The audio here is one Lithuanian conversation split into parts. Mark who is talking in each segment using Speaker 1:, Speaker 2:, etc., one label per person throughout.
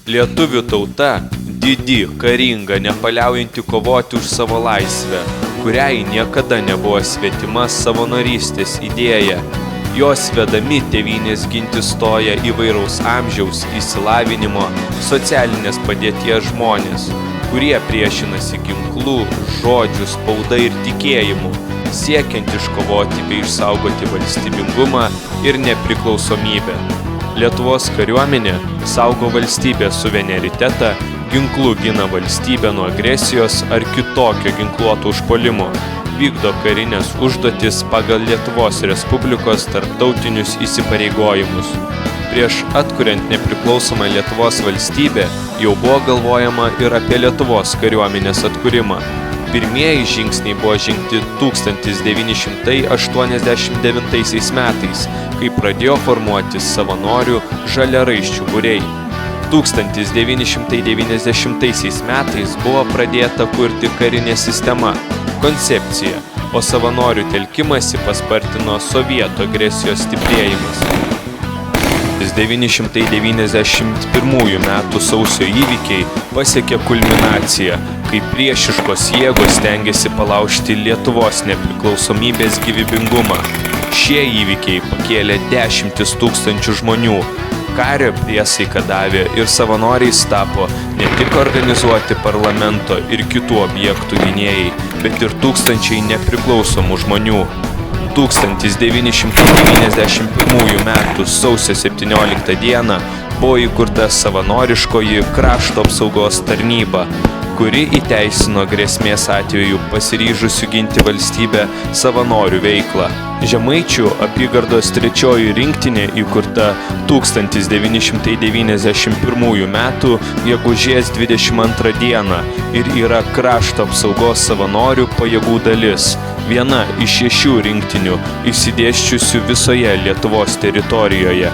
Speaker 1: Lietuvių tauta – didi, karinga, nepaliaujanti kovoti už savo laisvę, kuriai niekada nebuvo svetima savanorystės idėja. Jos vedami tėvynės ginti stoja įvairaus amžiaus, išsilavinimo, socialinės padėties žmonės, kurie priešinasi ginklų, žodžių, spauda ir tikėjimu, siekiant iškovoti bei išsaugoti valstybingumą ir nepriklausomybę. Lietuvos kariuomenė saugo valstybės suverenitetą, ginklu gina valstybę nuo agresijos ar kitokio ginkluoto užpuolimo, vykdo karinės užduotis pagal Lietuvos Respublikos tarptautinius įsipareigojimus. Prieš atkuriant nepriklausomą Lietuvos valstybę jau buvo galvojama ir apie Lietuvos kariuomenės atkūrimą. Pirmieji žingsniai buvo žengti 1989 metais, kai pradėjo formuotis savanorių žaliaraiščių būriai. 1990 metais buvo pradėta kurti karinė sistema, koncepcija, o savanorių telkimąsi paspartino sovietų agresijos stiprėjimas. 1991 metų sausio įvykiai pasiekė kulminaciją, kai priešiškos jėgos stengėsi palaužti Lietuvos nepriklausomybės gyvybingumą. Šie įvykiai pakėlė dešimtis tūkstančių žmonių. Kario priesaiką davė ir savanoriais tapo ne tik organizuoti parlamento ir kitų objektų gynėjai, bet ir tūkstančiai nepriklausomų žmonių. 1991 metų sausio 17 dieną buvo įkurta savanoriškoji krašto apsaugos tarnyba, kuri įteisino grėsmės atveju pasiryžusių ginti valstybę savanorių veiklą. Žemaičių apygardos 3 rinktinė įkurta 1991 metų gegužės 22 dieną ir yra krašto apsaugos savanorių pajėgų dalis, viena iš 6 rinktinių išsidėsčiusių visoje Lietuvos teritorijoje.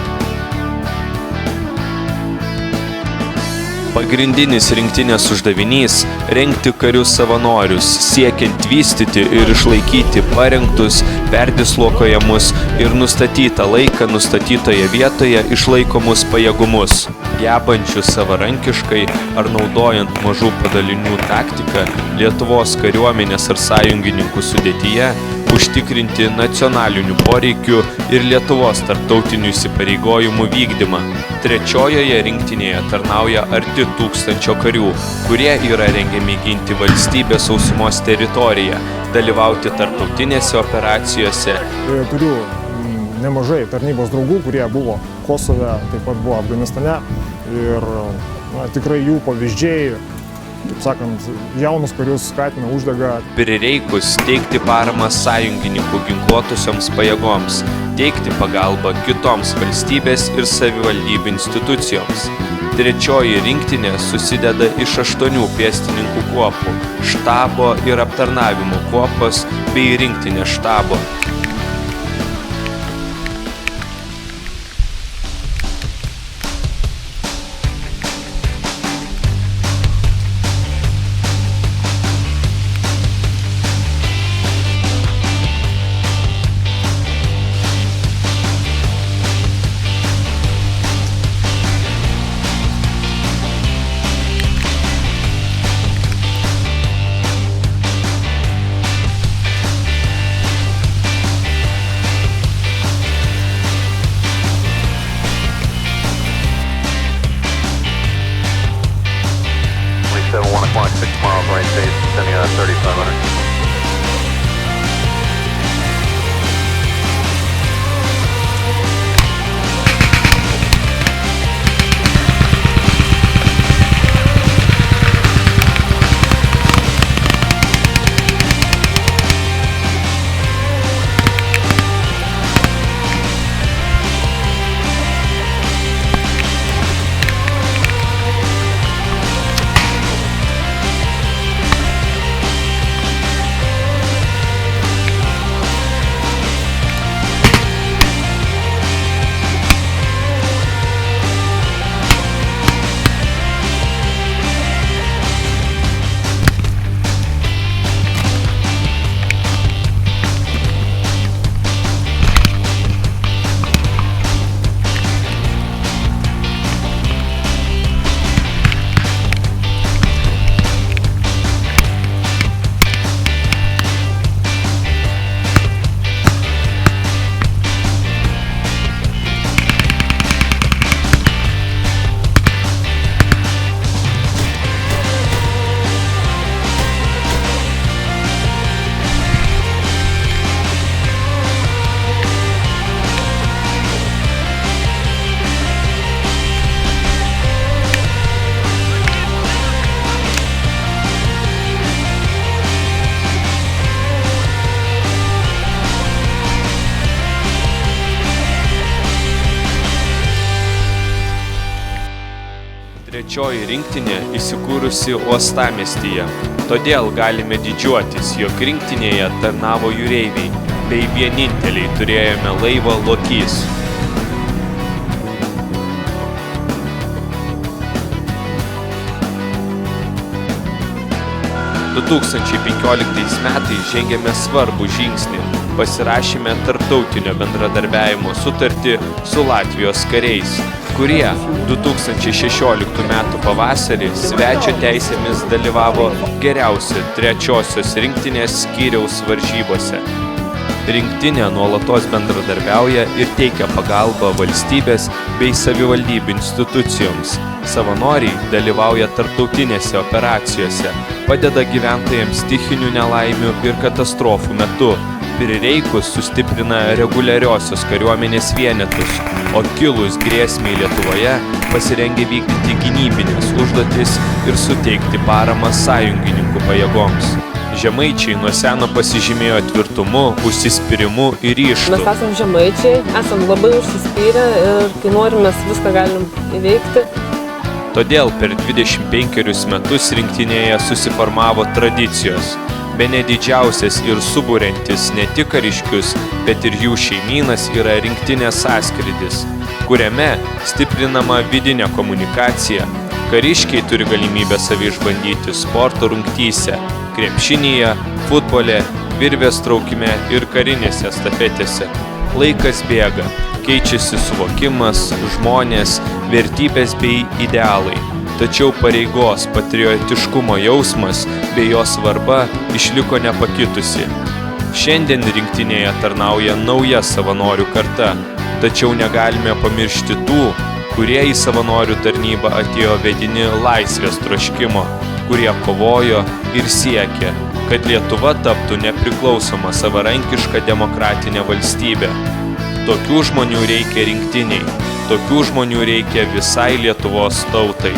Speaker 1: Pagrindinis rinktinės uždavinys – rengti karius savanorius, siekiant vystyti ir išlaikyti parengtus, perdislokuojamus ir nustatytą laiką nustatytoje vietoje išlaikomus pajėgumus, gebančius savarankiškai ar naudojant mažų padalinių taktiką Lietuvos kariuomenės ar sąjungininkų sudėtyje užtikrinti nacionalinių poreikių ir Lietuvos tarptautinių įsipareigojimų vykdymą. 3 rinktinėje tarnauja arti 1000 karių, kurie yra rengiami ginti valstybės sausumos teritoriją, dalyvauti tarptautinėse operacijose.
Speaker 2: Turiu nemažai tarnybos draugų, kurie buvo Kosove, taip pat buvo Afganistane ir tikrai jų pavyzdžiai, taip sakant, jaunus karius skatina, uždega.
Speaker 1: Prireikus teikti paramą sąjungininkų ginkluotusioms pajėgoms, teikti pagalbą kitoms valstybės ir savivaldybių institucijoms. 3 rinktinė susideda iš 8 pėstininkų kuopų, štabo ir aptarnavimo kuopos bei rinktinės štabo.
Speaker 3: Mach 6 miles right base, sending out 3500.
Speaker 1: Trečioji rinktinė įsikūrusi uostamiestyje. Todėl galime didžiuotis, jog rinktinėje tarnavo jūreiviai, bei vieninteliai turėjome laivą Lokys. 2015 metais žengėme svarbų žingsnį. Pasirašėme tarptautinio bendradarbiavimo sutartį su Latvijos kariais, kurie 2016 metų pavasarį svečio teisėmis dalyvavo geriausi trečiosios rinktinės skyriaus varžybose. Rinktinė nuolatos bendradarbiauja ir teikia pagalbą valstybės bei savivaldybių institucijoms. Savanoriai dalyvauja tarptautinėse operacijose, padeda gyventojams stichinių nelaimių ir katastrofų metu, prireikus sustiprina reguliariosios kariuomenės vienetus, o kilus grėsmei Lietuvoje pasirengia vykdyti gynybinės užduotis ir suteikti paramą sąjungininkų pajėgoms. Žemaičiai nuo seno pasižymėjo tvirtumu, užsispyrimu ir ryžtu.
Speaker 4: Mes esam žemaičiai, esam labai užsispyrę ir kai norim, mes viską galim įveikti.
Speaker 1: Todėl per 25 metus rinktinėje susiformavo tradicijos. Bene didžiausias ir suburiantis ne tik kariškius, bet ir jų šeimynas yra rinktinės sąskrydis, kuriame stiprinama vidinė komunikacija. Kariškiai turi galimybę save išbandyti sporto rungtyse, krepšinyje, futbole, virvės traukime ir karinėse estafetėse. Laikas bėga, keičiasi suvokimas, žmonės, vertybės bei idealai. Tačiau pareigos, patriotiškumo jausmas bei jo svarba išliko nepakitusi. Šiandien rinktinėje tarnauja nauja savanorių karta, tačiau negalime pamiršti tų, kurie į savanorių tarnybą atėjo vedini laisvės troškimo, kurie kovojo ir siekė, kad Lietuva taptų nepriklausoma savarankiška demokratinė valstybė. Tokių žmonių reikia rinktiniai, tokių žmonių reikia visai Lietuvos tautai.